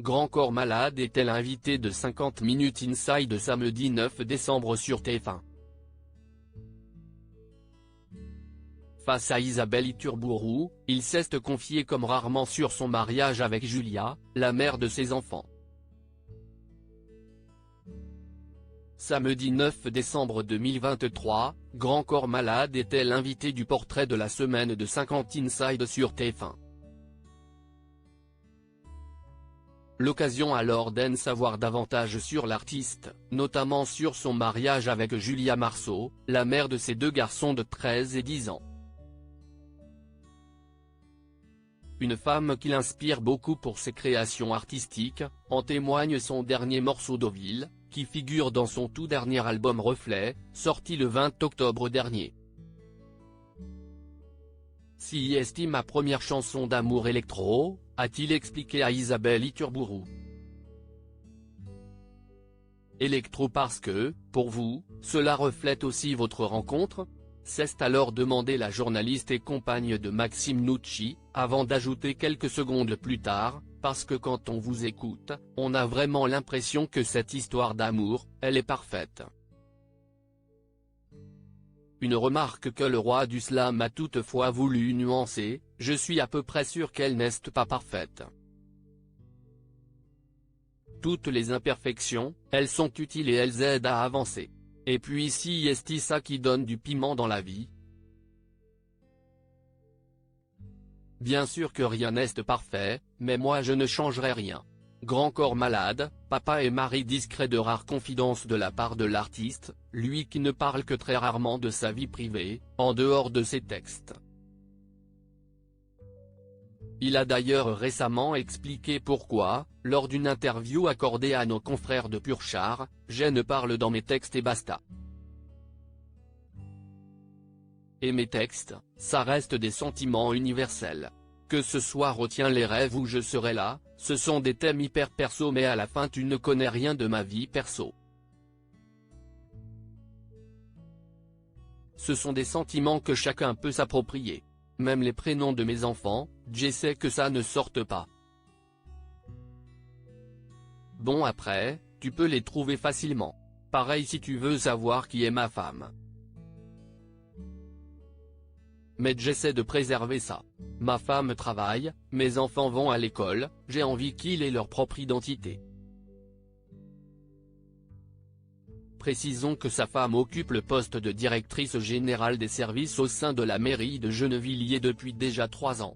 Grand corps malade est-elle invitée de 50 Minutes Inside samedi 9 décembre sur TF1. Face à Isabelle Iturburu, il s'est confié comme rarement sur son mariage avec Julia, la mère de ses enfants. Samedi 9 décembre 2023, Grand corps malade était l'invité du portrait de la semaine de 50 Inside sur TF1. L'occasion alors d'en savoir davantage sur l'artiste, notamment sur son mariage avec Julia Marceau, la mère de ses deux garçons de 13 et 10 ans. Une femme qui l'inspire beaucoup pour ses créations artistiques, en témoigne son dernier morceau Deauville, qui figure dans son tout dernier album Reflet, sorti le 20 octobre dernier. Si est ma première chanson d'amour électro, a-t-il expliqué à Isabelle Iturburu. Électro parce que, pour vous, cela reflète aussi votre rencontre ? S'est alors demandé la journaliste et compagne de Maxime Nucci, avant d'ajouter quelques secondes plus tard, parce que quand on vous écoute, on a vraiment l'impression que cette histoire d'amour, elle est parfaite. Une remarque que le roi du slam a toutefois voulu nuancer, je suis à peu près sûr qu'elle n'est pas parfaite. Toutes les imperfections, elles sont utiles et elles aident à avancer. Et puis si est ça qui donne du piment dans la vie. Bien sûr que rien n'est parfait, mais moi je ne changerai rien. Grand corps malade, papa et mari discret de rares confidences de la part de l'artiste, lui qui ne parle que très rarement de sa vie privée, en dehors de ses textes. Il a d'ailleurs récemment expliqué pourquoi, lors d'une interview accordée à nos confrères de Purchar, je ne parle dans mes textes et basta. Et mes textes, ça reste des sentiments universels. Que ce soit Retiens les rêves ou Je serai là, ce sont des thèmes hyper perso mais à la fin tu ne connais rien de ma vie perso. Ce sont des sentiments que chacun peut s'approprier. Même les prénoms de mes enfants, j'essaie que ça ne sorte pas. Bon après, tu peux les trouver facilement. Pareil si tu veux savoir qui est ma femme. Mais j'essaie de préserver ça. Ma femme travaille, mes enfants vont à l'école, j'ai envie qu'ils aient leur propre identité. Précisons que sa femme occupe le poste de directrice générale des services au sein de la mairie de Gennevilliers depuis déjà 3 ans.